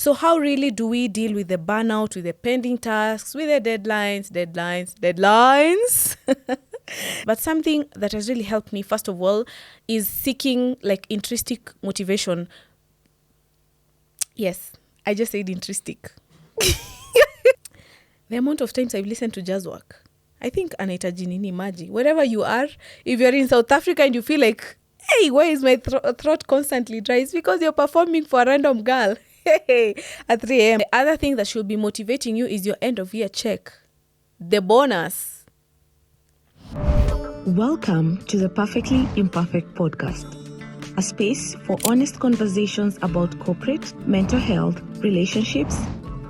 So how really do we deal with the burnout, with the pending tasks, with the deadlines? But something that has really helped me, first of all, is seeking like intrinsic motivation. Yes, I just said intrinsic. The amount of times I've listened to jazz work, I think anahitaji nini maji. Wherever you are, if you're in South Africa and you feel like, hey, why is my throat constantly dry? It's because you're performing for a random girl at 3 a.m. The other thing that should be motivating you is your end of year check, the bonus. Welcome to the Perfectly Imperfect podcast, a space for honest conversations about corporate, mental health, relationships,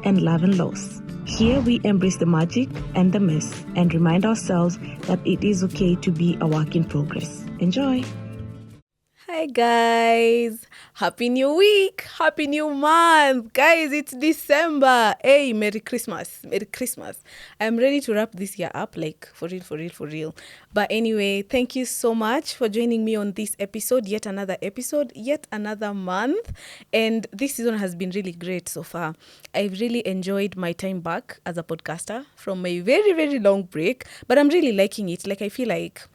and love and loss. Here we embrace the magic and the mess and remind ourselves that it is okay to be a work in progress. Enjoy! Hi guys, happy new week, happy new month. Guys, it's December. Hey, Merry Christmas. I'm ready to wrap this year up, like for real. But anyway, thank you so much for joining me on this episode, yet another month. And this season has been really great so far. I've really enjoyed my time back as a podcaster from my very, very long break, but I'm really liking it. Like I feel like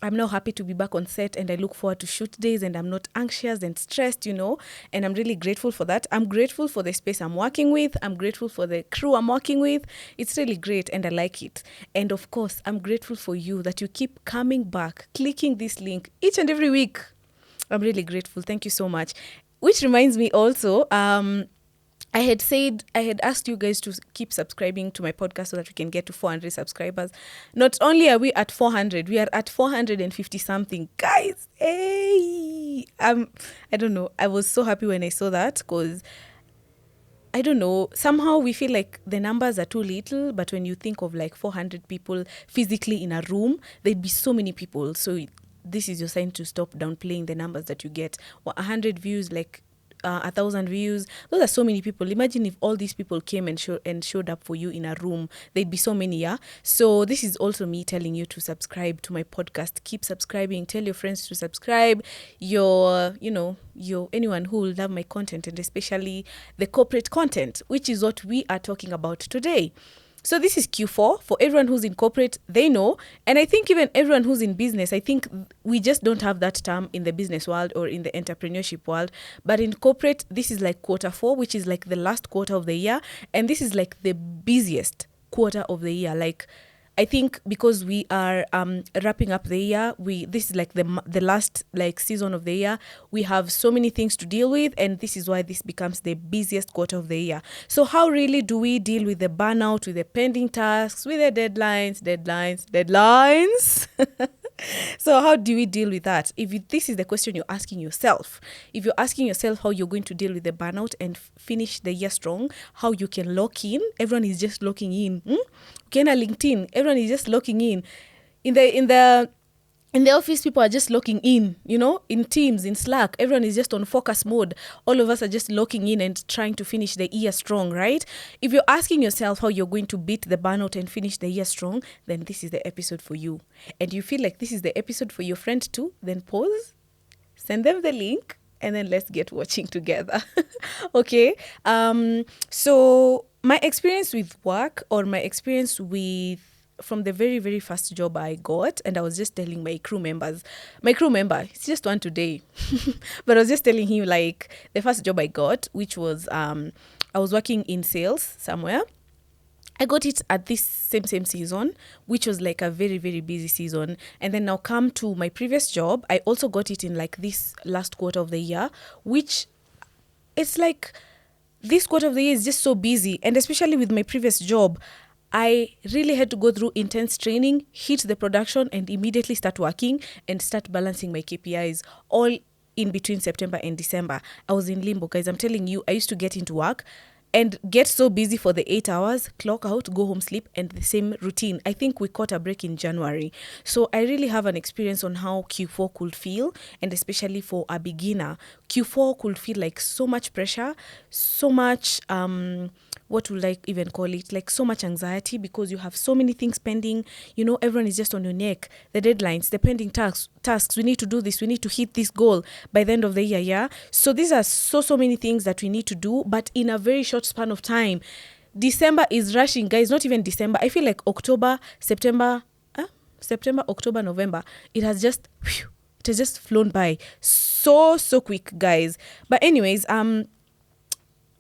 I'm now happy to be back on set and I look forward to shoot days and I'm not anxious and stressed, and I'm really grateful for that. I'm grateful for the space I'm working with. I'm grateful for the crew I'm working with. It's really great and I like it. And of course, I'm grateful for you that you keep coming back, clicking this link each and every week. I'm really grateful. Thank you so much. Which reminds me also, I had asked you guys to keep subscribing to my podcast so that we can get to 400 subscribers. Not only are we at 400, we are at 450 something. Guys, hey! I don't know. I was so happy when I saw that because, I don't know, somehow we feel like the numbers are too little, but when you think of like 400 people physically in a room, there'd be so many people. So this is your sign to stop downplaying the numbers that you get. 100 views, like 1,000 views, those are so many people. Imagine if all these people came and showed up for you in a room, there'd be so many. So this is also me telling you to subscribe to my podcast. Keep subscribing, tell your friends to subscribe, your anyone who will love my content, and especially the corporate content, which is what we are talking about today. So this is Q4. For everyone who's in corporate, they know. And I think even everyone who's in business, I think we just don't have that term in the business world or in the entrepreneurship world. But in corporate, this is like quarter 4, which is like the last quarter of the year. And this is like the busiest quarter of the year. Like, I think because we are wrapping up the year, this is like the last like season of the year. We have so many things to deal with, and this is why this becomes the busiest quarter of the year. So how really do we deal with the burnout, with the pending tasks, with the deadlines? So how do we deal with that? If this is the question you're asking yourself, if you're asking yourself how you're going to deal with the burnout and finish the year strong, how you can lock in, everyone is just locking in. Kena LinkedIn, everyone is just locking in. In the office, people are just locking in, in Teams, in Slack, everyone is just on focus mode. All of us are just locking in and trying to finish the year strong, right? If you're asking yourself how you're going to beat the burnout and finish the year strong, then this is the episode for you. And you feel like this is the episode for your friend too, then pause, send them the link, and then let's get watching together. Okay? So my experience with work, or my experience from the very, very first job I got, and I was just telling my crew member, it's just one today, but I was just telling him like the first job I got, which was, I was working in sales somewhere. I got it at this same season, which was like a very, very busy season. And then now come to my previous job, I also got it in like this last quarter of the year, which it's like this quarter of the year is just so busy. And especially with my previous job, I really had to go through intense training, hit the production, and immediately start working and start balancing my KPIs all in between September and December. I was in limbo, guys. I'm telling you, I used to get into work and get so busy for the 8 hours, clock out, go home, sleep, and the same routine. I think we caught a break in January. So I really have an experience on how Q4 could feel, and especially for a beginner. Q4 could feel like so much pressure, so much what will I even call it? Like so much anxiety because you have so many things pending. Everyone is just on your neck. The deadlines, the pending tasks. We need to do this. We need to hit this goal by the end of the year. Yeah. So these are so many things that we need to do, but in a very short span of time. December is rushing, guys. Not even December. I feel like October, September, October, November. It has just flown by so quick, guys. But anyways,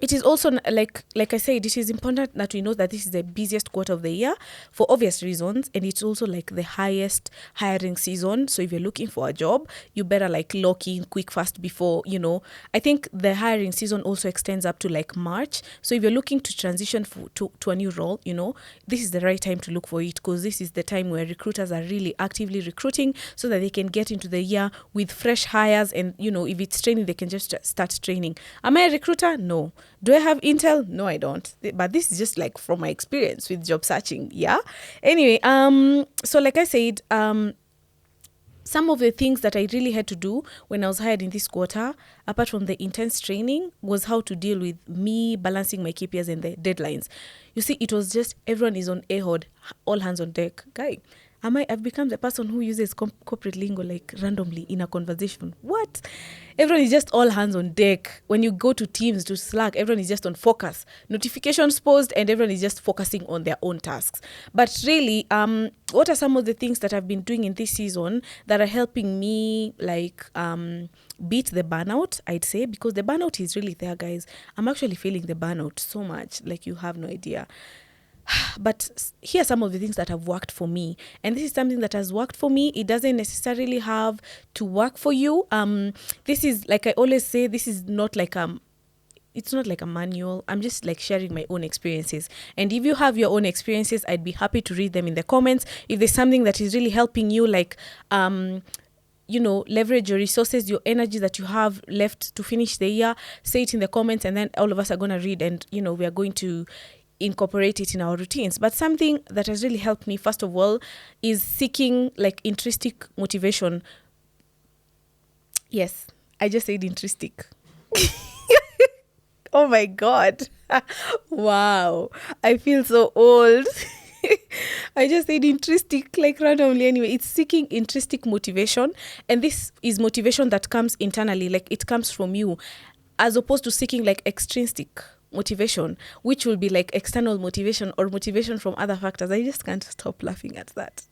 it is also like I said, it is important that we know that this is the busiest quarter of the year for obvious reasons, and it's also like the highest hiring season. So if you're looking for a job, you better like lock in quick fast before, I think the hiring season also extends up to like March. So if you're looking to transition to a new role, this is the right time to look for it, because this is the time where recruiters are really actively recruiting so that they can get into the year with fresh hires, and if it's training, they can just start training. Am I a recruiter? No. Do I have intel? No, I don't. But this is just like from my experience with job searching. Yeah. Anyway, so like I said, some of the things that I really had to do when I was hired in this quarter, apart from the intense training, was how to deal with me balancing my KPIs and the deadlines. You see, it was just everyone is on AHOD, all hands on deck. Guy, I've become the person who uses corporate lingo like randomly in a conversation. What? Everyone is just all hands on deck. When you go to Teams, to Slack, everyone is just on focus. Notifications paused and everyone is just focusing on their own tasks. But really, what are some of the things that I've been doing in this season that are helping me like beat the burnout, I'd say, because the burnout is really there, guys. I'm actually feeling the burnout so much, like you have no idea. But here are some of the things that have worked for me, and this is something that has worked for me. It doesn't necessarily have to work for you. This is, like I always say, this is not like it's not like a manual. I'm just like sharing my own experiences, and if you have your own experiences, I'd be happy to read them in the comments. If there's something that is really helping you, like leverage your resources, your energy that you have left to finish the year, say it in the comments, and then all of us are going to read, and we are going to incorporate it in our routines. But something that has really helped me, first of all, is seeking like intrinsic motivation. Yes, I just said intrinsic. Oh my God. Wow. I feel so old. I just said intrinsic like randomly. Anyway, it's seeking intrinsic motivation. And this is motivation that comes internally, like it comes from you, as opposed to seeking like extrinsic motivation, which will be like external motivation or motivation from other factors. I just can't stop laughing at that.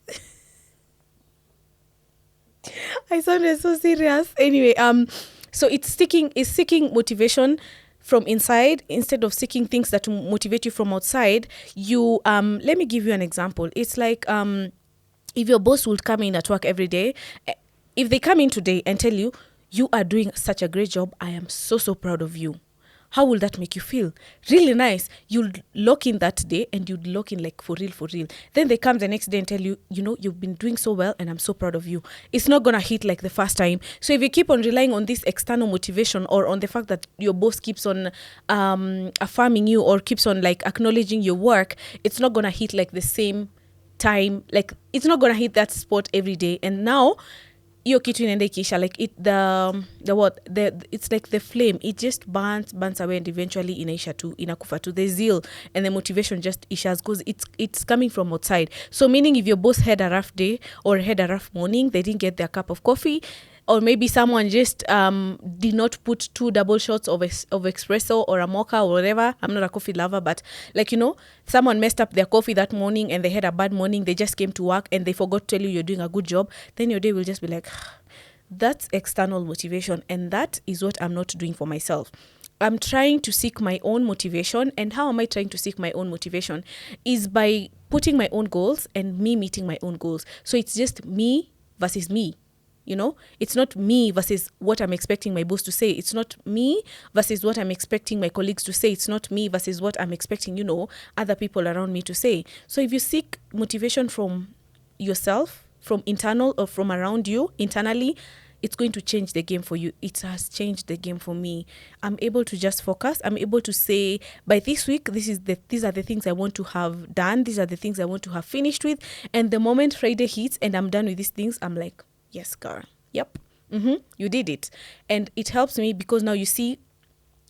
I sounded so serious. Anyway, so it's seeking motivation from inside instead of seeking things that motivate you from outside. You let me give you an example. It's like if your boss would come in at work every day, if they come in today and tell you, you are doing such a great job, I am so proud of you. How will that make you feel? Really nice. You'll lock in that day and you'd lock in like for real. Then they come the next day and tell you, you've been doing so well and I'm so proud of you. It's not going to hit like the first time. So if you keep on relying on this external motivation or on the fact that your boss keeps on affirming you or keeps on like acknowledging your work, it's not going to hit like the same time. Like it's not going to hit that spot every day. And now, hiyo kitu inaenda ikisha, like it it's like the flame, it just burns away and eventually inaisha tu, inakufa tu, the zeal and the motivation just ishas because it's coming from outside. So meaning if your boss had a rough day or had a rough morning, they didn't get their cup of coffee, or maybe someone just did not put 2 double shots of espresso or a mocha or whatever. I'm not a coffee lover, but like, someone messed up their coffee that morning and they had a bad morning. They just came to work and they forgot to tell you you're doing a good job. Then your day will just be like, that's external motivation. And that is what I'm not doing for myself. I'm trying to seek my own motivation. And how am I trying to seek my own motivation? Is by putting my own goals and me meeting my own goals. So it's just me versus me. It's not me versus what I'm expecting my boss to say. It's not me versus what I'm expecting my colleagues to say. It's not me versus what I'm expecting, other people around me to say. So if you seek motivation from yourself, from internal or from around you internally, it's going to change the game for you. It has changed the game for me. I'm able to just focus. I'm able to say, by this week, these are the things I want to have done. These are the things I want to have finished with. And the moment Friday hits and I'm done with these things, I'm like, yes, girl. Yep. You did it. And it helps me because now you see,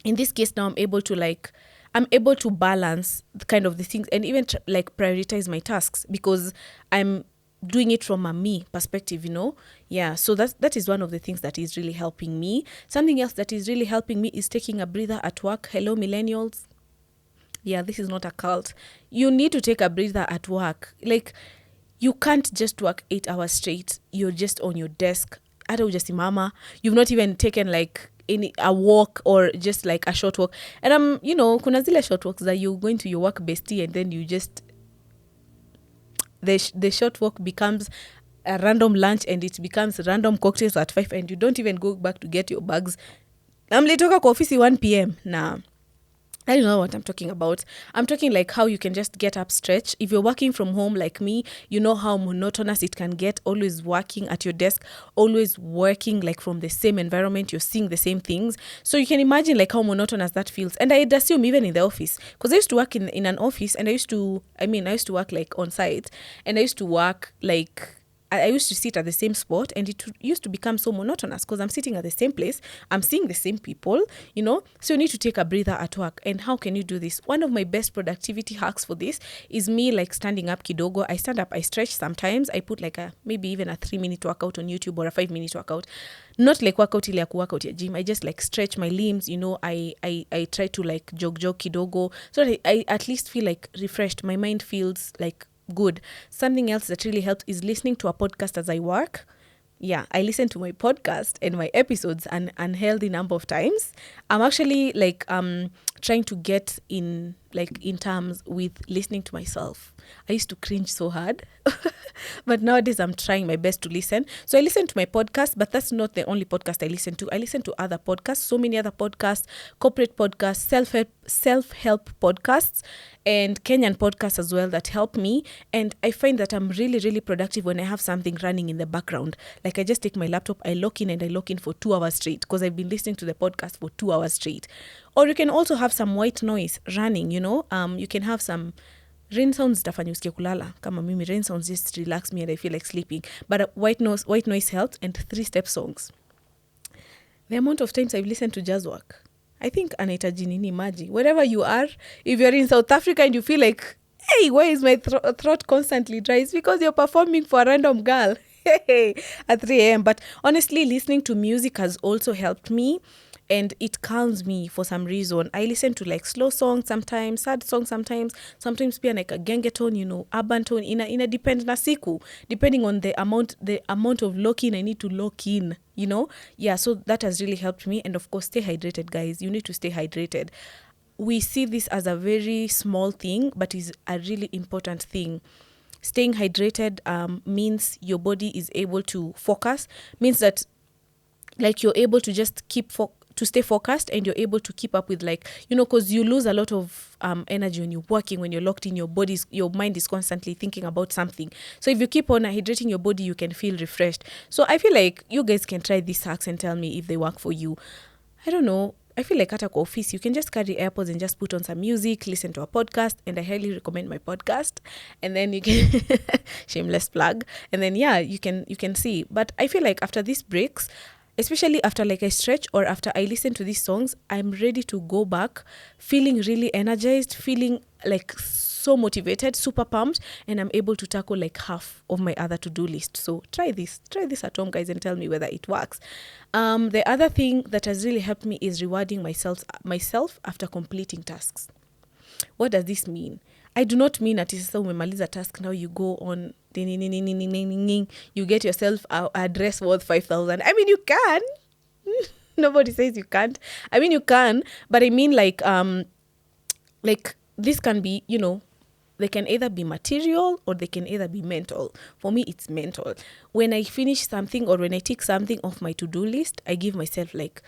in this case, now I'm able to I'm able to balance kind of the things and even like prioritize my tasks because I'm doing it from a me perspective, Yeah, so that is one of the things that is really helping me. Something else that is really helping me is taking a breather at work. Hello, millennials. Yeah, this is not a cult. You need to take a breather at work. Like, you can't just work 8 hours straight. You're just on your desk. Hata hujasimama. You've not even taken like a walk or just like a short walk. And kuna zile short walks that you're going to your work bestie and then you just the short walk becomes a random lunch and it becomes random cocktails at 5 and you don't even go back to get your bags. Mlitoka kwa ofisi 1 p.m. Nah. I don't know what I'm talking about. I'm talking like how you can just get up, stretch. If you're working from home like me, you know how monotonous it can get, always working at your desk, always working like from the same environment, you're seeing the same things. So you can imagine like how monotonous that feels. And I'd assume even in the office, because I used to work in an office and I used to work like on site and I used to work like I used to sit at the same spot and it used to become so monotonous because I'm sitting at the same place. I'm seeing the same people, So you need to take a breather at work. And how can you do this? One of my best productivity hacks for this is me like standing up kidogo. I stand up, I stretch sometimes. I put like maybe even a 3-minute workout on YouTube or a 5-minute workout. Not like workout ile ya kuworkout ya gym. I just like stretch my limbs, I try to like jog kidogo so that I at least feel like refreshed. My mind feels like good. Something else that really helps is listening to a podcast as I work. Yeah, I listen to my podcast and my episodes an unhealthy number of times. I'm actually like trying to get in terms with listening to myself. I used to cringe so hard. But nowadays I'm trying my best to listen. So I listen to my podcast, but that's not the only podcast I listen to. I listen to other podcasts, so many other podcasts, corporate podcasts, self-help podcasts, and Kenyan podcasts as well that help me. And I find that I'm really, really productive when I have something running in the background. Like I just take my laptop, I lock in for 2 hours straight because I've been listening to the podcast for 2 hours straight. Or you can also have some white noise running, you can have some rain sounds tafanya usikie kulala. Kama mimi, rain sounds just relax me and I feel like sleeping. But white noise helps, and 3-step songs. The amount of times I've listened to jazz work, I think anahitaji nini maji. Wherever you are, if you're in South Africa and you feel like, hey, why is my throat constantly dry? It's because you're performing for a random girl at 3 a.m. But honestly, listening to music has also helped me. And it calms me for some reason. I listen to like slow songs sometimes, sad songs sometimes pia like a gengeton, urban tone, ina depend na siku, depending on the amount of lock-in I need to lock in, Yeah, so that has really helped me. And of course, stay hydrated, guys. You need to stay hydrated. We see this as a very small thing, but is a really important thing. Staying hydrated means your body is able to focus, means that like you're able to just to stay focused and you're able to keep up with because you lose a lot of energy when you're working, when you're locked in, your mind is constantly thinking about something. So if you keep on hydrating your body, you can feel refreshed. So I feel like you guys can try these hacks and tell me if they work for you. I don't know. I feel like at a office, you can just carry AirPods and just put on some music, listen to a podcast, and I highly recommend my podcast. And then you can shameless plug. And then you can see. But I feel like after these breaks, especially after like I stretch or after I listen to these songs, I'm ready to go back feeling really energized, feeling like so motivated, super pumped, and I'm able to tackle like half of my other to-do list. So try this at home, guys, and tell me whether it works. The other thing that has really helped me is rewarding myself after completing tasks. What does this mean? I do not mean that sasa umemaliza task, now you go on, you get yourself a dress worth 5,000. I mean, you can. Nobody says you can't. I mean, you can, but I mean like this can be, they can either be material or they can either be mental. For me, it's mental. When I finish something or when I tick something off my to-do list, I give myself like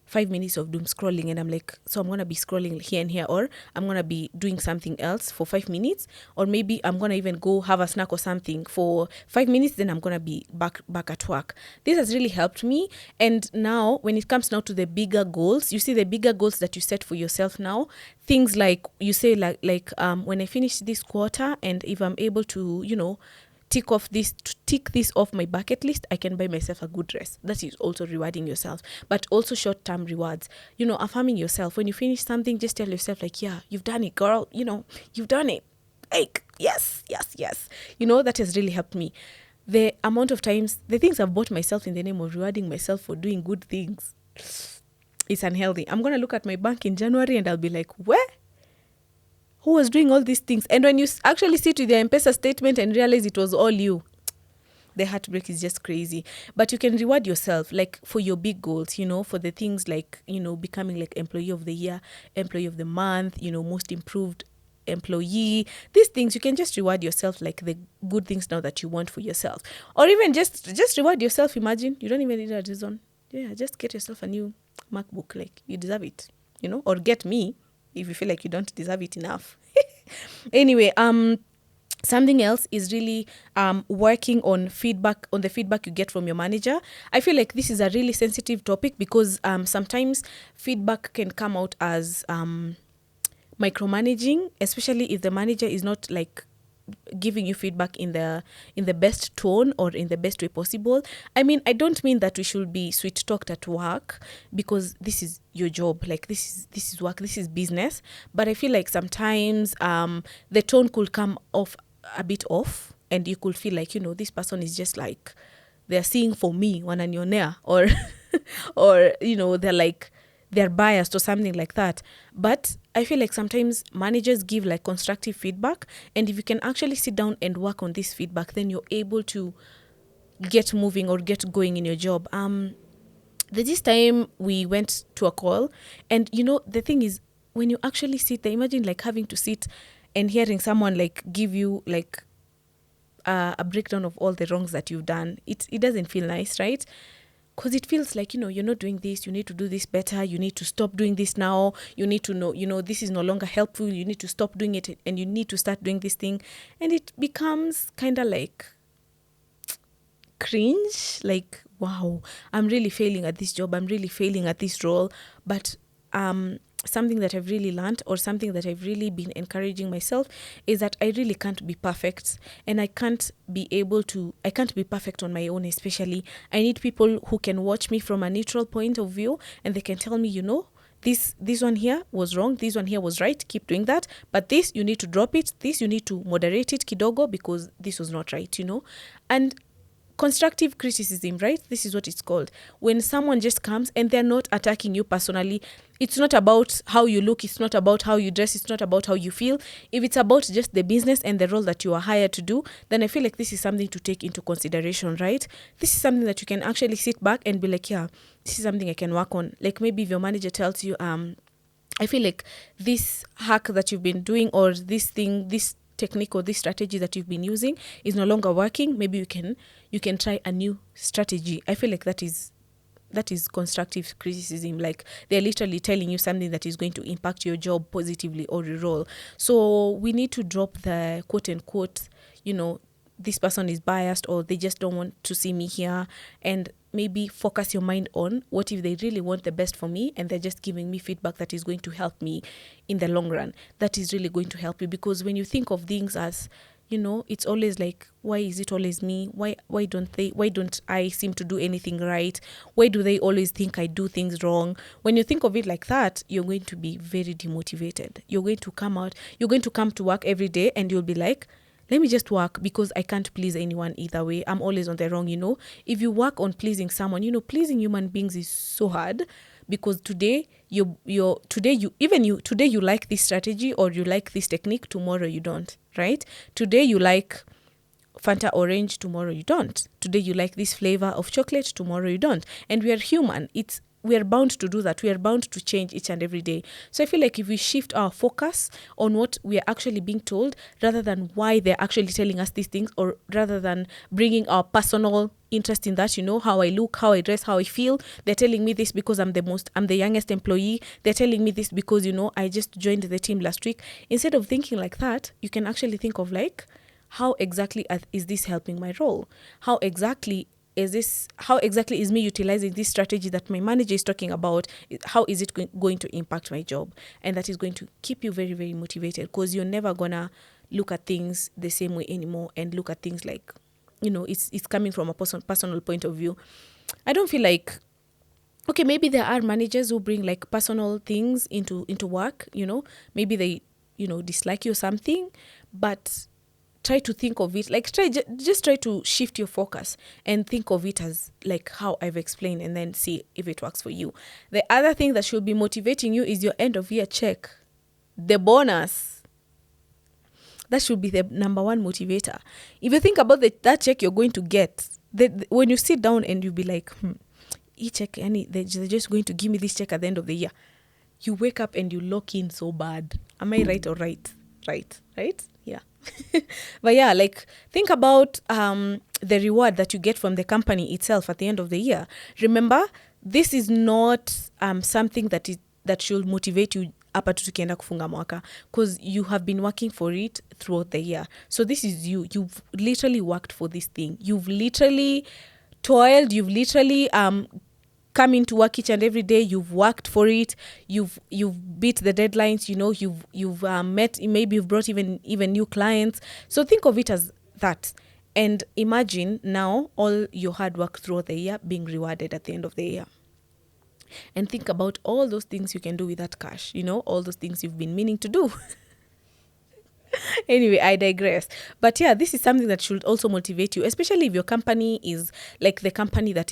5 minutes of doom scrolling, and I'm like, so I'm going to be scrolling here and here, or I'm going to be doing something else for 5 minutes, or maybe I'm going to even go have a snack or something for 5 minutes, then I'm going to be back at work. This has really helped me. And now when it comes now to the bigger goals, you see the bigger goals that you set for yourself now, things like you say like when I finish this quarter and if I'm able to, tick this off my bucket list, I can buy myself a good dress. That is also rewarding yourself, but also short-term rewards. Affirming yourself. When you finish something, just tell yourself like, yeah, you've done it, girl. You've done it. Like, yes. That has really helped me. The amount of times, the things I've bought myself in the name of rewarding myself for doing good things, it's unhealthy. I'm going to look at my bank in January and I'll be like, where? Who was doing all these things? And when you actually sit with the M-Pesa statement and realize it was all you, the heartbreak is just crazy. But you can reward yourself, like for your big goals, for the things like, becoming like employee of the year, employee of the month, most improved employee. These things, you can just reward yourself, like the good things now that you want for yourself. Or even just reward yourself. Imagine, you don't even need a reason. Yeah, just get yourself a new MacBook. Like, you deserve it, or get me if you feel like you don't deserve it enough. Anyway, something else is really working on the feedback you get from your manager. I feel like this is a really sensitive topic because sometimes feedback can come out as micromanaging, especially if the manager is not like giving you feedback in the best tone or in the best way possible. I mean, I don't mean that we should be sweet talked at work, because this is your job. Like, this is work, this is business. But I feel like sometimes the tone could come off a bit off, and you could feel like, this person is just like, they're seeing for me wananionea, or or they're biased or something like that. But I feel like sometimes managers give like constructive feedback, and if you can actually sit down and work on this feedback, then you're able to get moving or get going in your job. This time we went to a call, and the thing is, when you actually sit there, imagine like having to sit and hearing someone like give you like a breakdown of all the wrongs that you've done. It doesn't feel nice, right? Because it feels like, you're not doing this, you need to do this better, you need to stop doing this now, you need to know, this is no longer helpful, you need to stop doing it, and you need to start doing this thing. And it becomes kind of like cringe, like, wow, I'm really failing at this job, I'm really failing at this role. But something that I've really learned, or something that I've really been encouraging myself, is that I really can't be perfect, and I can't be perfect on my own. Especially, I need people who can watch me from a neutral point of view, and they can tell me, this one here was wrong, this one here was right, keep doing that, but this, you need to drop it, this, you need to moderate it kidogo, because this was not right, And constructive criticism, right? This is what it's called. When someone just comes and they're not attacking you personally, it's not about how you look, it's not about how you dress, it's not about how you feel. If it's about just the business and the role that you are hired to do, then I feel like this is something to take into consideration, right? This is something that you can actually sit back and be like, yeah, this is something I can work on. Like, maybe if your manager tells you, I feel like this hack that you've been doing, or this technique or this strategy that you've been using is no longer working, maybe you can try a new strategy. I feel like that is constructive criticism. Like, they're literally telling you something that is going to impact your job positively or your role. So we need to drop the quote unquote, this person is biased, or they just don't want to see me here, and maybe focus your mind on what if they really want the best for me, and they're just giving me feedback that is going to help me in the long run. That is really going to help you, because when you think of things as, it's always like, why is it always me? Why don't I seem to do anything right? Why do they always think I do things wrong? When you think of it like that, you're going to be very demotivated. You're going to come to work every day, and you'll be like, let me just work, because I can't please anyone either way. I'm always on the wrong, If you work on pleasing someone, pleasing human beings is so hard, because today you like this strategy, or you like this technique, tomorrow you don't, right? Today you like Fanta orange, tomorrow you don't. Today you like this flavor of chocolate, tomorrow you don't. And we are human. We are bound to do that. We are bound to change each and every day. So I feel like if we shift our focus on what we are actually being told, rather than why they're actually telling us these things, or rather than bringing our personal interest in that, how I look, how I dress, how I feel. They're telling me this because I'm the youngest employee. They're telling me this because, I just joined the team last week. Instead of thinking like that, you can actually think of like, how exactly is this helping my role? How exactly is me utilizing this strategy that my manager is talking about? How is it going to impact my job? And that is going to keep you very, very motivated, because you're never gonna look at things the same way anymore, and look at things like it's coming from a personal point of view. I don't feel like, okay, maybe there are managers who bring like personal things into work, maybe they, dislike you or something, but try to think of it like just try to shift your focus and think of it as like how I've explained, and then see if it works for you. The other thing that should be motivating you is your end of year check, the bonus. That should be the number one motivator. If you think about that check you're going to get, when you sit down and you'll be like, check, they're just going to give me this check at the end of the year. You wake up and you lock in so bad. Am I right or right? Right? Yeah. But yeah, like think about the reward that you get from the company itself at the end of the year. Remember, this is not something that should motivate you hapa tu tukienda kufunga mwaka, because you have been working for it throughout the year. So this is you've literally worked for this thing. You've literally toiled, you've literally come into work each and every day. You've worked for it. You've beat the deadlines. You've met. Maybe you've brought even new clients. So think of it as that, and imagine now all your hard work throughout the year being rewarded at the end of the year. And think about all those things you can do with that cash. All those things you've been meaning to do. Anyway, I digress. But yeah, this is something that should also motivate you, especially if your company is like the company that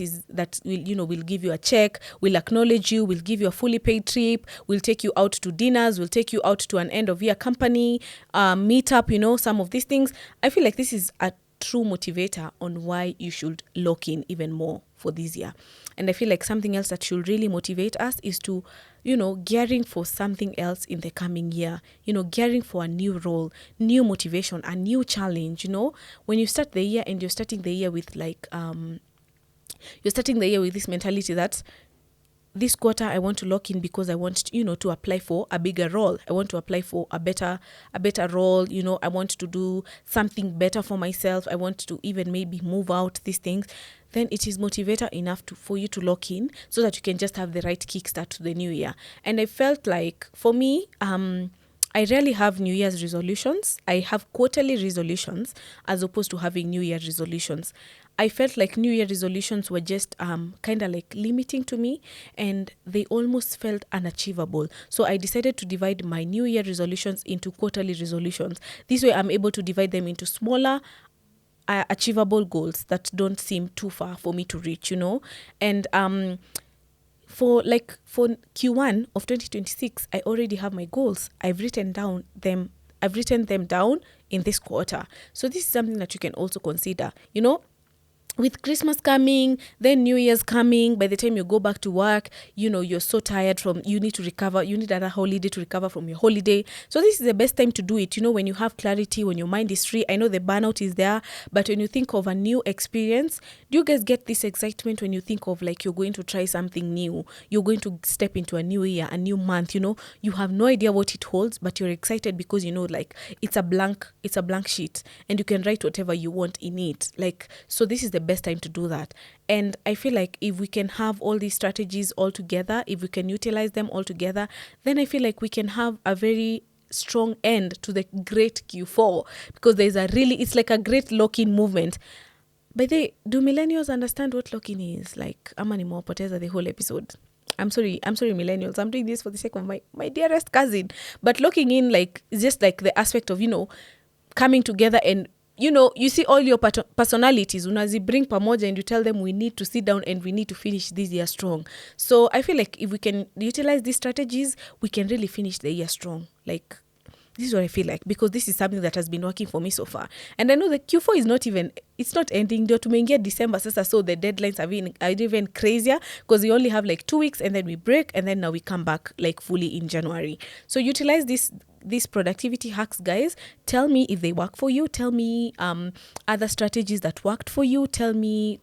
will give you a check, will acknowledge you, will give you a fully paid trip, will take you out to dinners, will take you out to an end of year company meetup, some of these things. I feel like this is a true motivator on why you should lock in even more for this year. And I feel like something else that should really motivate us is to, gearing for something else in the coming year, gearing for a new role, new motivation, a new challenge. When you start the year and you're starting the year with like, you're starting the year with this mentality that this quarter I want to lock in because I want, to apply for a bigger role. I want to apply for a better role. I want to do something better for myself. I want to even maybe move out these things. Then it is motivator enough for you to lock in so that you can just have the right kickstart to the new year. And I felt like for me, I rarely have New Year's resolutions. I have quarterly resolutions as opposed to having New Year resolutions. I felt like New Year resolutions were just kind of like limiting to me, and they almost felt unachievable. So I decided to divide my New Year resolutions into quarterly resolutions. This way I'm able to divide them into smaller, achievable goals that don't seem too far for me to reach, And for Q1 of 2026, I already have my goals. I've written them down in this quarter. So this is something that you can also consider, with Christmas coming, then New Year's coming. By the time you go back to work, you're so tired you need to recover. You need another holiday to recover from your holiday. So this is the best time to do it, when you have clarity, when your mind is free. I know the burnout is there, but when you think of a new experience, do you guys get this excitement when you think of like you're going to try something new? You're going to step into a new year, a new month, you have no idea what it holds, but you're excited because like it's a blank sheet and you can write whatever you want in it. So this is the best time to do that. And I feel like if we can have all these strategies all together, if we can utilize them all together, then I feel like we can have a very strong end to the great Q4, because it's like a great lock-in movement. By the way, do millennials understand what lock-in is? Like, ama nimewapoteza the whole episode. I'm sorry millennials. I'm doing this for the sake of my dearest cousin. But locking in is just like the aspect of, coming together and you see all your personalities, unazibring pamoja, and you tell them we need to sit down and we need to finish this year strong. So I feel like if we can utilize these strategies, we can really finish the year strong. This is what I feel like, because this is something that has been working for me so far. And I know the Q4 is it's not ending. Ndio tumeingia December sasa, so the deadlines are even crazier, because we only have 2 weeks and then we break, and then now we come back fully in January. So utilize these productivity hacks, guys. Tell me if they work for you. Tell me other strategies that worked for you. Tell me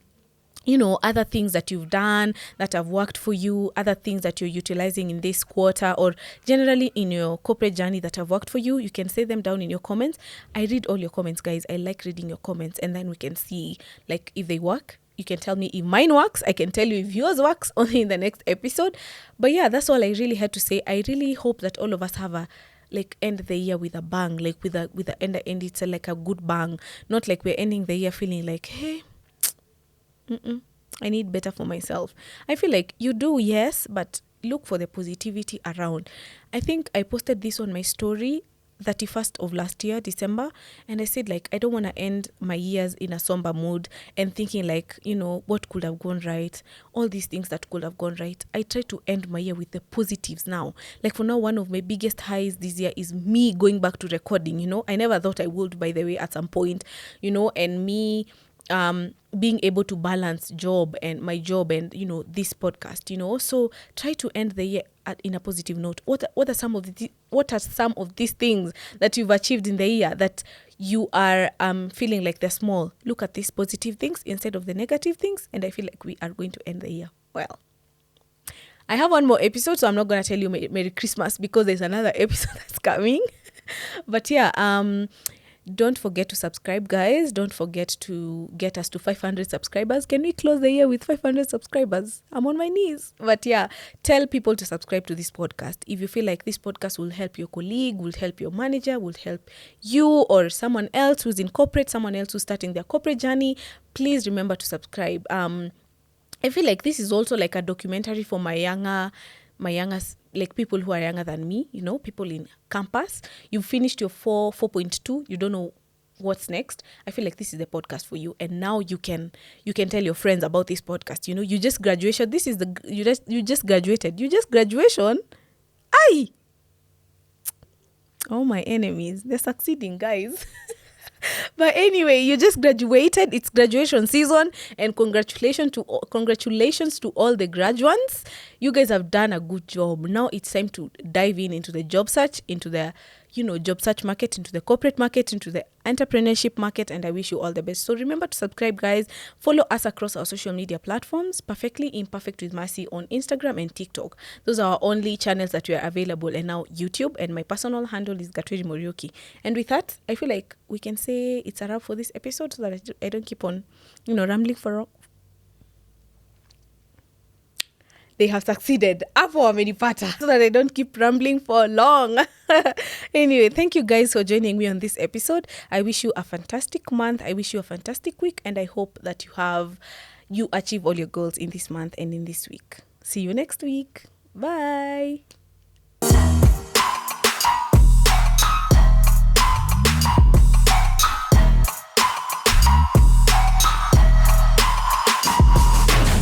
other things that you've done that have worked for you, other things that you're utilizing in this quarter or generally in your corporate journey that have worked for you. You can say them down in your comments. I read all your comments, guys. I like reading your comments, and then we can see if they work. You can tell me if mine works. I can tell you if yours works only in the next episode. But yeah, that's all I really had to say. I really hope that all of us have a like end the year with a bang, like with a end it's like a good bang, not like we're ending the year feeling like, hey, I need better for myself. I feel like you do, yes, but look for the positivity around. I think I posted this on my story 31st of last year, December, and I said, like, I don't want to end my years in a somber mood and thinking like, what could have gone right, all these things that could have gone right. I try to end my year with the positives now. Like, for now, one of my biggest highs this year is me going back to recording. I never thought I would, by the way, at some point, and me being able to balance my job and this podcast. So try to end the year in a positive note. What are some of these things that you've achieved in the year that you are feeling like they're small? Look at these positive things instead of the negative things, and I feel like we are going to end the year well. I have one more episode, so I'm not going to tell you Merry Christmas because there's another episode that's coming. But yeah, don't forget to subscribe, guys. Don't forget to get us to 500 subscribers. Can we close the year with 500 subscribers? I'm on my knees. But yeah, tell people to subscribe to this podcast. If you feel like this podcast will help your colleague, will help your manager, will help you or someone else who's in corporate, someone else who's starting their corporate journey, please remember to subscribe. I feel like this is also like a documentary for my younger, like people who are younger than me, people in campus. You've finished your 4.2, you don't know what's next. I feel like this is the podcast for you, and now you can tell your friends about this podcast. You just graduation. You just graduated. You just graduation. Aye. Oh, my enemies, they're succeeding, guys. But anyway, you just graduated. It's graduation season, and congratulations to all the graduates. You guys have done a good job. Now it's time to dive into the job search, into the job search market, into the corporate market, into the entrepreneurship market, and I wish you all the best. So remember to subscribe, guys. Follow us across our social media platforms, Perfectly Imperfect with Mercy on Instagram and TikTok. Those are our only channels that we are available, and now YouTube, and my personal handle is Gatwiri Morioki. And with that, I feel like we can say it's a wrap for this episode, so that I don't keep on rambling for. They have succeeded. Hapo wamenipata, so that I don't keep rambling for long. Anyway, thank you guys for joining me on this episode. I wish you a fantastic month. I wish you a fantastic week, and I hope that you achieve all your goals in this month and in this week. See you next week. Bye.